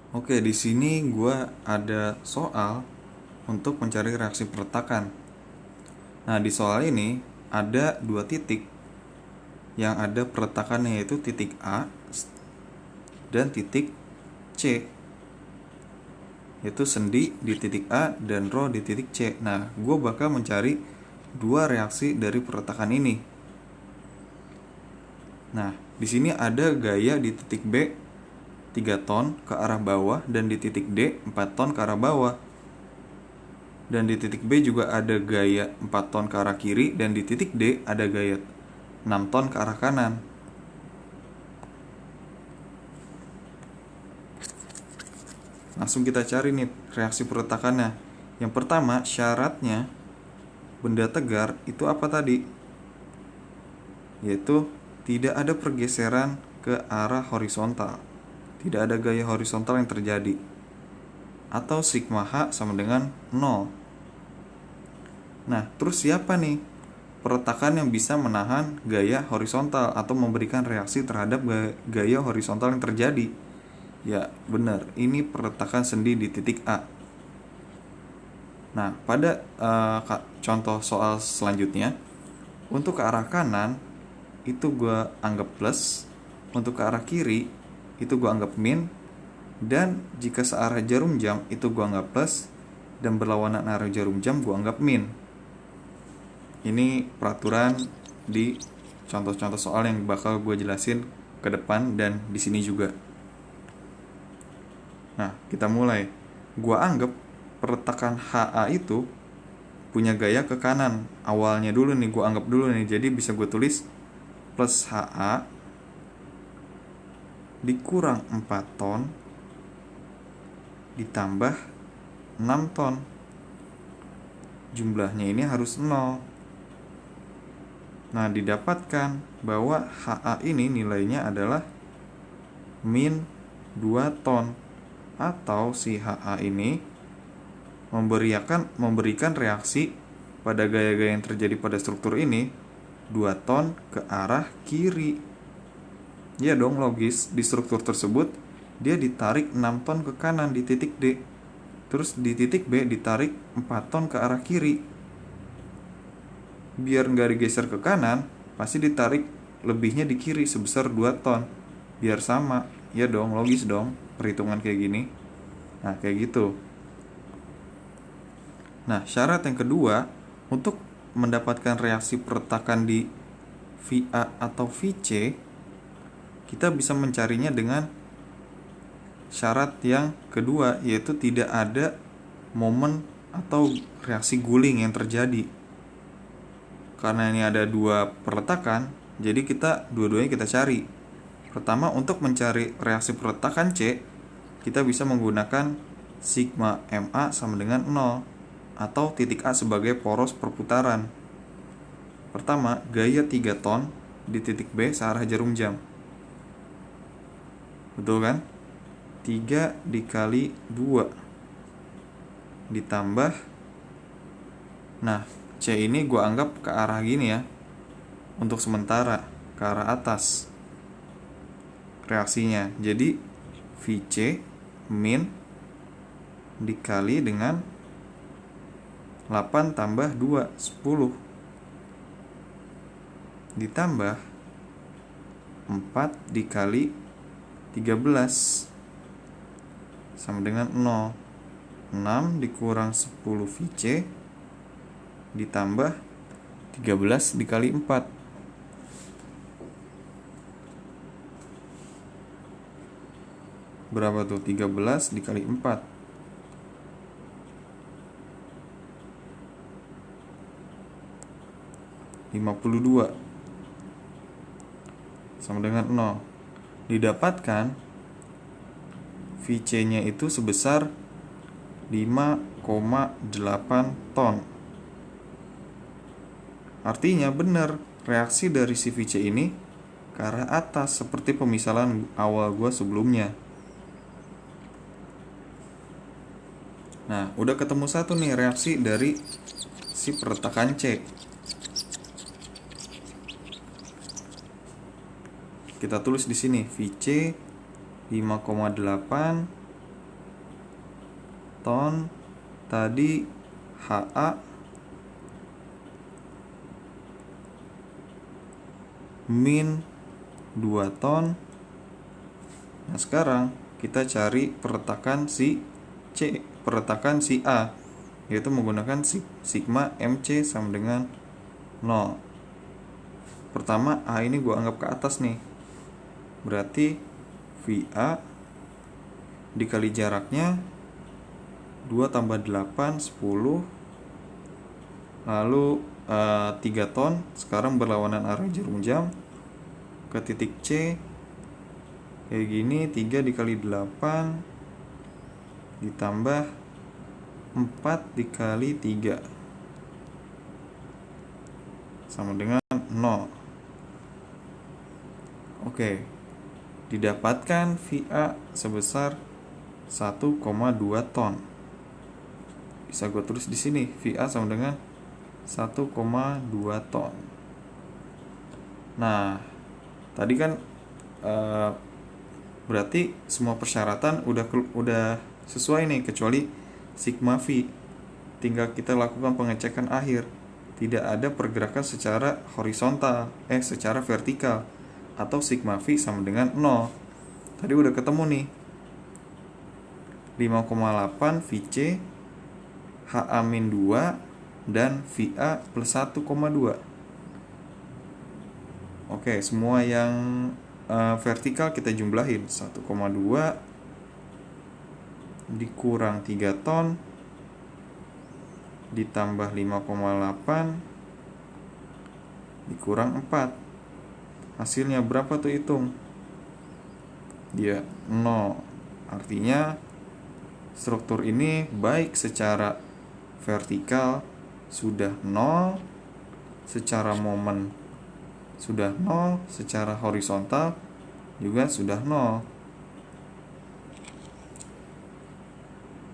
Oke, di sini gua ada soal untuk mencari reaksi peretakan. Nah, di soal ini ada dua titik yang ada peretakannya, yaitu titik A dan titik C, yaitu sendi di titik A dan rho di titik C. Nah, gue bakal mencari dua reaksi dari peretakan ini. Nah, di sini ada gaya di titik B 3 ton ke arah bawah dan di titik D 4 ton ke arah bawah. Dan di titik B juga ada gaya 4 ton ke arah kiri, dan di titik D ada gaya 6 ton ke arah kanan. Langsung kita cari nih reaksi peretakannya. Yang pertama, syaratnya benda tegar itu apa tadi? Yaitu tidak ada pergeseran ke arah horizontal. Tidak ada gaya horizontal yang terjadi. Atau sigma H sama dengan 0. Nah, terus siapa nih peretakan yang bisa menahan gaya horizontal atau memberikan reaksi terhadap gaya horizontal yang terjadi? Ya, benar. Ini peretakan sendi di titik A. Nah, pada contoh soal selanjutnya, untuk ke arah kanan itu gue anggap plus, untuk ke arah kiri itu gue anggap min, dan jika searah jarum jam itu gue anggap plus, dan berlawanan arah jarum jam gue anggap min. Ini peraturan di contoh-contoh soal yang bakal gue jelasin ke depan dan di sini juga. Nah, kita mulai. Gue anggap peretakan HA itu punya gaya ke kanan. Awalnya dulu nih, gue anggap dulu nih. Jadi bisa gue tulis plus HA dikurang 4 ton ditambah 6 ton. Jumlahnya ini harus 0. Nah, didapatkan bahwa HA ini nilainya adalah min 2 ton. Atau si HA ini memberikan reaksi pada gaya-gaya yang terjadi pada struktur ini 2 ton ke arah kiri. Ya dong, logis. Di struktur tersebut dia ditarik 6 ton ke kanan di titik D. Terus di titik B ditarik 4 ton ke arah kiri. Biar nggak digeser ke kanan, pasti ditarik lebihnya di kiri sebesar 2 ton. Biar sama. Ya dong, logis dong perhitungan kayak gini. Nah, kayak gitu. Nah, syarat yang kedua, untuk mendapatkan reaksi peretakan di VA atau VC, kita bisa mencarinya dengan syarat yang kedua, yaitu tidak ada momen atau reaksi guling yang terjadi. Karena ini ada dua perletakan, jadi kita dua-duanya kita cari. Pertama, untuk mencari reaksi perletakan C, kita bisa menggunakan sigma MA sama dengan 0 atau titik A sebagai poros perputaran. Pertama, gaya 3 ton di titik B searah jarum jam. Betul kan? 3 dikali 2 ditambah, nah C ini gue anggap ke arah gini ya, untuk sementara ke arah atas reaksinya. Jadi VC min dikali dengan 8 tambah 2, 10 ditambah 4 dikali 13 sama dengan 0. 6 dikurang 10 VC ditambah 13 dikali 4. Berapa tuh? 13 dikali 4. 52 sama dengan 0. Didapatkan VC-nya itu sebesar 5,8 ton. Artinya benar, reaksi dari si VC ini ke arah atas seperti pemisalan awal gue sebelumnya. Nah, udah ketemu satu nih reaksi dari si peretakan C. Kita tulis di sini VC 5,8 ton, tadi HA min 2 ton. Nah, sekarang kita cari peretakan si C, peretakan si A, yaitu menggunakan sigma MC sama dengan 0. Pertama, A ini gue anggap ke atas nih. Berarti VA dikali jaraknya 2 tambah 8, 10. Lalu 3 ton. Sekarang berlawanan arah jarum jam ke titik C. Kayak gini, 3 dikali 8 ditambah 4 dikali 3 sama dengan 0. Oke, didapatkan VA sebesar 1,2 ton. Bisa gue tulis di sini, VA sama dengan 1,2 ton. Nah, tadi kan berarti semua persyaratan udah sesuai nih, kecuali sigma V. Tinggal kita lakukan pengecekan akhir. Tidak ada pergerakan secara horizontal, secara vertikal, atau sigma V sama dengan 0. Tadi udah ketemu nih. 5,8 VC, HA-2 dan VA plus 1,2. Oke, semua yang vertikal kita jumlahin. 1,2 dikurang 3 ton ditambah 5,8 dikurang 4. Hasilnya berapa tuh, hitung. Dia 0. Artinya struktur ini baik secara vertikal sudah 0, secara momen sudah 0, secara horizontal juga sudah 0.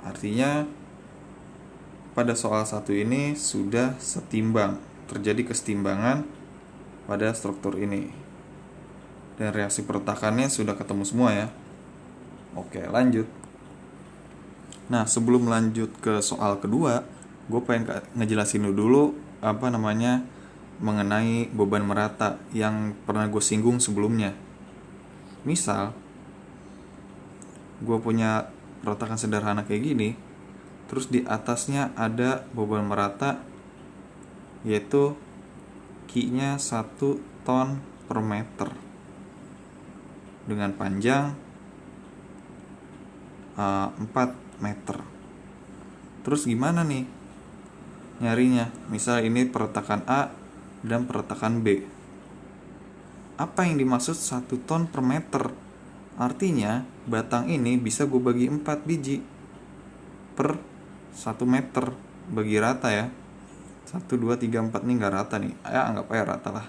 Artinya pada soal 1 ini sudah setimbang, terjadi kesetimbangan pada struktur ini. Dan reaksi peretakannya sudah ketemu semua ya. Oke, lanjut. Nah, sebelum lanjut ke soal kedua, gue pengen ngejelasin dulu mengenai beban merata yang pernah gue singgung sebelumnya. Misal, gue punya peretakan sederhana kayak gini, terus di atasnya ada beban merata, yaitu Q-nya 1 ton per meter dengan panjang 4 meter. Terus gimana nih nyarinya? Misal ini peretakan A dan peretakan B. Apa yang dimaksud 1 ton per meter? Artinya batang ini bisa gue bagi 4 biji per 1 meter, bagi rata ya. 1, 2, 3, 4 nih gak rata nih, anggap aja rata lah.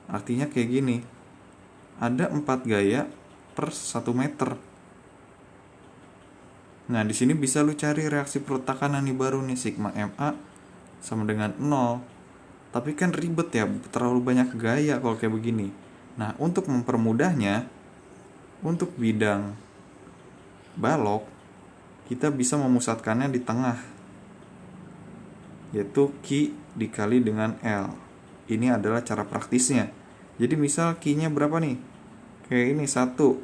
Artinya kayak gini, ada 4 gaya per 1 meter. Nah, di sini bisa lu cari reaksi peretakan nih baru nih, sigma MA sama dengan 0. Tapi kan ribet ya, terlalu banyak gaya kalau kayak begini. Nah, untuk mempermudahnya, untuk bidang balok, kita bisa memusatkannya di tengah, yaitu Q dikali dengan L. Ini adalah cara praktisnya. Jadi misal Q-nya berapa nih? Kayak ini 1,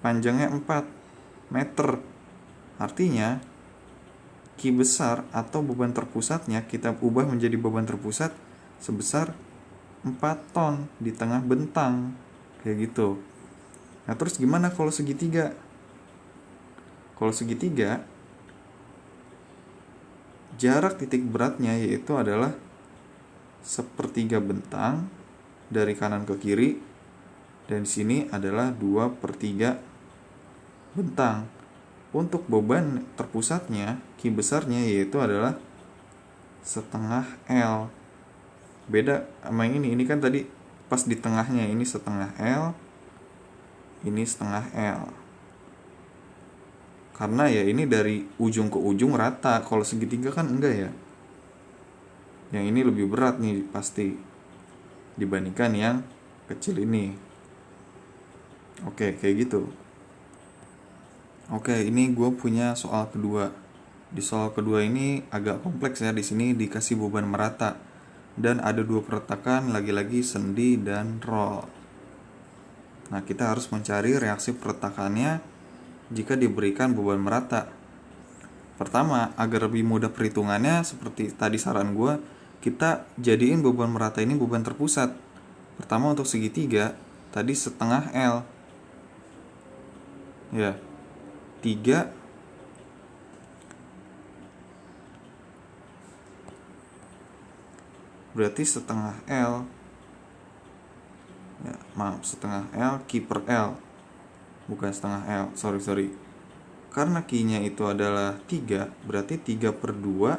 panjangnya 4 meter. Artinya Q besar atau beban terpusatnya kita ubah menjadi beban terpusat sebesar 4 ton di tengah bentang, kayak gitu. Nah, terus gimana kalau segitiga? Kalau segitiga, jarak titik beratnya yaitu adalah 1/3 bentang dari kanan ke kiri, dan di sini adalah 2/3 bentang. Untuk beban terpusatnya, Q besarnya yaitu adalah setengah L. Beda sama yang ini kan tadi pas di tengahnya, ini setengah L, ini setengah L. Karena ya ini dari ujung ke ujung rata, kalau segitiga kan enggak ya. Yang ini lebih berat nih pasti dibandingkan yang kecil ini. Oke, kayak gitu. Oke, ini gue punya soal kedua. Di soal kedua ini agak kompleks ya. Di sini dikasih beban merata dan ada dua peretakan, lagi-lagi sendi dan roll. Nah, kita harus mencari reaksi peretakannya jika diberikan beban merata. Pertama, agar lebih mudah perhitungannya, seperti tadi saran gue, kita jadiin beban merata ini beban terpusat. Pertama untuk segitiga, tadi setengah L. Ya, 3 berarti setengah L. Ya, maaf, setengah L Q per L. Bukan setengah L, sorry. Karena Q-nya itu adalah 3, berarti 3 per 2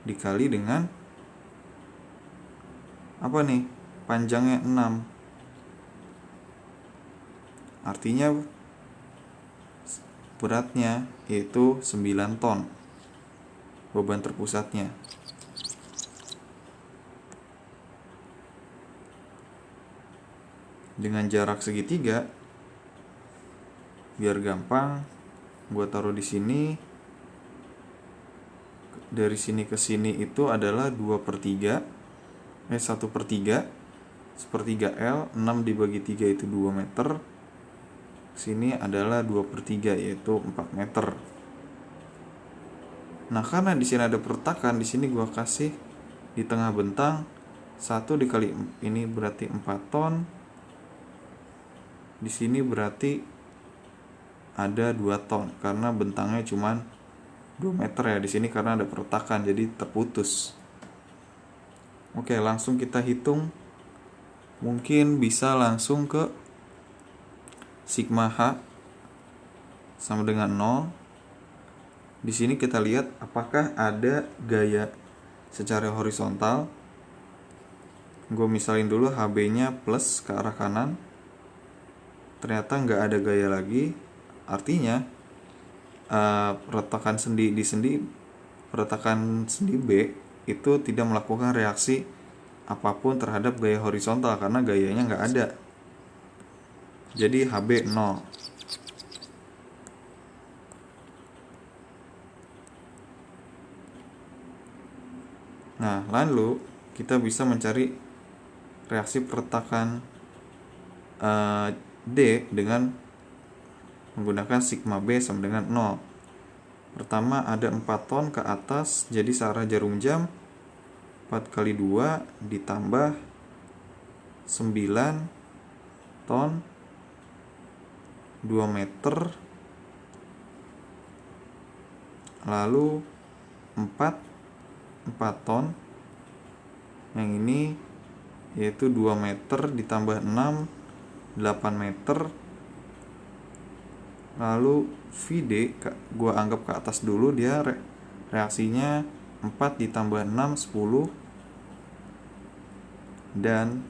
dikali dengan apa nih? Panjangnya 6. Artinya beratnya yaitu 9 ton. Beban terpusatnya. Dengan jarak segitiga, biar gampang, gue taruh di sini. Dari sini ke sini itu adalah 1/3. Sepertiga L, 6 dibagi 3 itu 2 meter. Sini adalah 2/3, yaitu 4 meter. Nah, karena di sini ada peretakan, di sini gue kasih di tengah bentang 1 dikali ini berarti 4 ton. Di sini berarti ada 2 ton karena bentangnya cuman 2 meter ya. Di sini karena ada peretakan jadi terputus. Oke, langsung kita hitung. Mungkin bisa langsung ke sigma H sama dengan 0. Di sini kita lihat apakah ada gaya secara horizontal. Gue misalin dulu HB-nya plus ke arah kanan. Ternyata nggak ada gaya lagi. Artinya peretakan sendi B itu tidak melakukan reaksi apapun terhadap gaya horizontal karena gayanya nggak ada. Jadi HB 0. Nah, lalu kita bisa mencari reaksi peretakan D dengan menggunakan sigma B sama dengan 0. Pertama ada 4 ton ke atas, jadi searah jarum jam 4 kali 2 ditambah 9 ton 2 meter, lalu 4 ton yang ini yaitu 2 meter ditambah 6 8 meter, lalu VD gua anggap ke atas dulu, dia reaksinya 4 ditambah 6 10 dan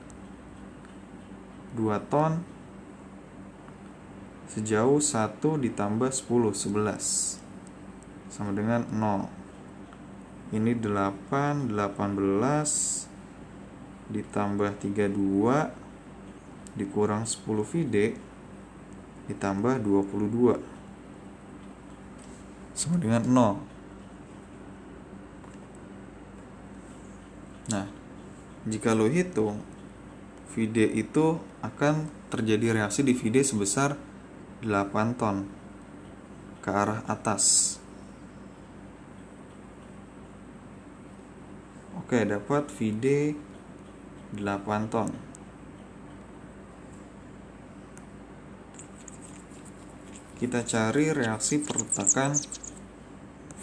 2 ton sejauh 1 ditambah 10 11 sama dengan 0. Ini 8 18 ditambah 32 dikurang 10 VD ditambah 22 sama dengan 0. Nah, jika lo hitung VD itu akan terjadi reaksi di VD sebesar 8 ton ke arah atas. Oke, dapat VD 8 ton. Kita cari reaksi peretakan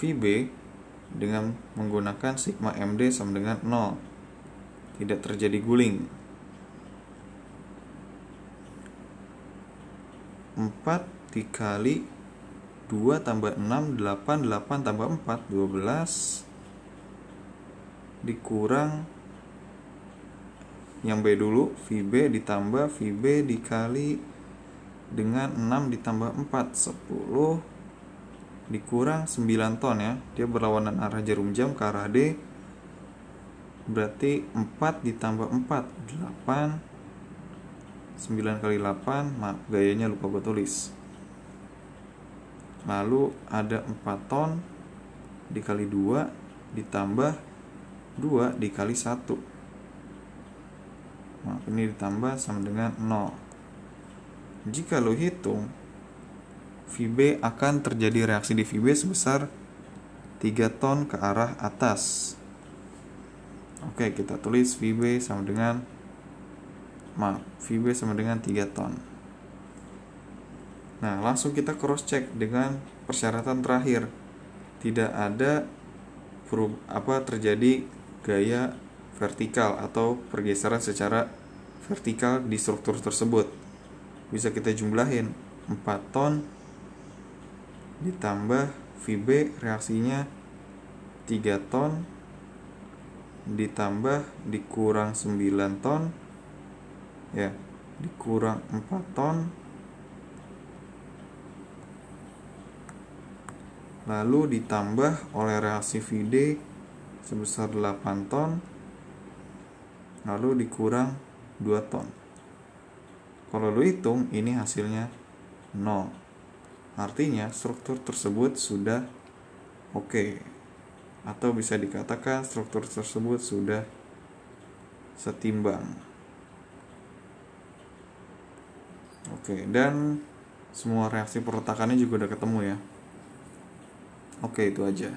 VB dengan menggunakan sigma MD sama dengan 0. Tidak terjadi guling. 4 dikali 2 tambah 6 8 8 tambah 4 12 dikurang yang B dulu, VB ditambah VB dikali dengan 6 ditambah 4 10 dikurang 9 ton ya. Dia berlawanan arah jarum jam ke arah D. Berarti 4 ditambah 4 8 9 kali 8, maaf gayanya lupa gue tulis. Lalu ada 4 ton dikali 2 ditambah 2 dikali 1. Nah, ini ditambah sama dengan 0. Jika lo hitung, VB akan terjadi reaksi di VB sebesar 3 ton ke arah atas. Oke, kita tulis VB sama dengan VB sama dengan 3 ton. Nah, langsung kita cross check dengan persyaratan terakhir. Tidak ada terjadi gaya vertikal atau pergeseran secara vertikal di struktur tersebut. Bisa kita jumlahin 4 ton ditambah VB reaksinya 3 ton ditambah dikurang 9 ton ya, dikurang 4 ton lalu ditambah oleh reaksi VD sebesar 8 ton lalu dikurang 2 ton. Kalau lo hitung, ini hasilnya 0. Artinya struktur tersebut sudah oke. Atau bisa dikatakan struktur tersebut sudah setimbang. Oke, dan semua reaksi perletakannya juga udah ketemu ya. Oke, itu aja.